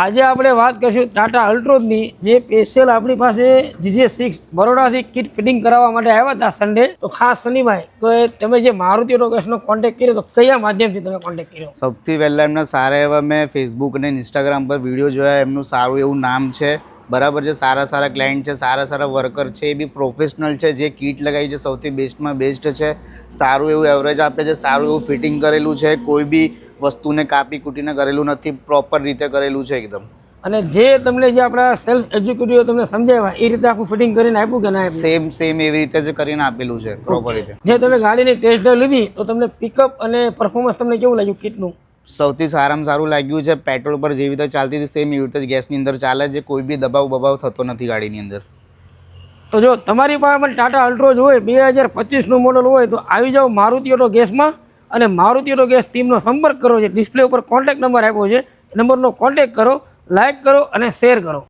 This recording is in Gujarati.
આજે આપણે વાત કરીશું ટાટા અલ્ટ્રોઝની જે સ્પેશિયલ આપણી પાસે GJ6 બરોડાથી કિટ ફિટિંગ કરાવવા માટે આવ્યા હતા સન્ડે. તો ખાસ સનીભાઈ, તો તમે જે મારુતિ ઓટોકેશનો કોન્ટેક્ટ કર્યો તો કયા માધ્યમથી તમે કોન્ટેક્ટ કર્યો? સૌથી પહેલાં એમના સારા એવા મેં ફેસબુક અને ઇન્સ્ટાગ્રામ પર વિડીયો જોયા. એમનું સારું એવું નામ છે, બરાબર છે, સારા ક્લાયન્ટ છે, સારા વર્કર છે, એ બી પ્રોફેશનલ છે. જે કીટ લગાવી છે સૌથી બેસ્ટમાં બેસ્ટ છે. સારું એવું એવરેજ આપે છે, સારું એવું ફિટિંગ કરેલું છે, કોઈ બી વસ્તુને કાપી કૂટીને કરેલું નથી, પ્રોપર રીતે કરેલું છે એકદમ. અને જે તમને જે આપણા સેલ્સ એક્ઝિક્યુટિવ તમને સમજાવ્યા એ રીતે આખું ફિટિંગ કરીને આપ્યું કે ના આપ્યું? સેમ એવી રીતે જ કરીને આપેલું છે, પ્રોપર રીતે. જે તમે ગાડીની ટેસ્ટ ડ્રાઈવ લીધી તો તમને પિકઅપ અને પરફોર્મન્સ તમને કેવું લાગ્યું કિટનું? સૌથી સારામાં સારું લાગ્યું છે. પેટ્રોલ પર જેવી રીતે ચાલતી હતી સેમ એવી રીતે જ ગેસની અંદર ચાલે છે. કોઈ બી દબાવ થતો નથી ગાડીની અંદર. તો જો તમારી પાસે પણ ટાટા અલ્ટ્રોઝ હોય 2025નું મોડલ હોય તો આવી જાઓ મારુતિ ઓટો ગેસમાં અને મારુતિ ઓટો ગેસ ટીમનો સંપર્ક કરો. છે ડિસ્પ્લે ઉપર કોન્ટેક્ટ નંબર આપ્યો છે, નંબરનો કોન્ટેક્ટ કરો, લાઇક કરો અને શેર કરો.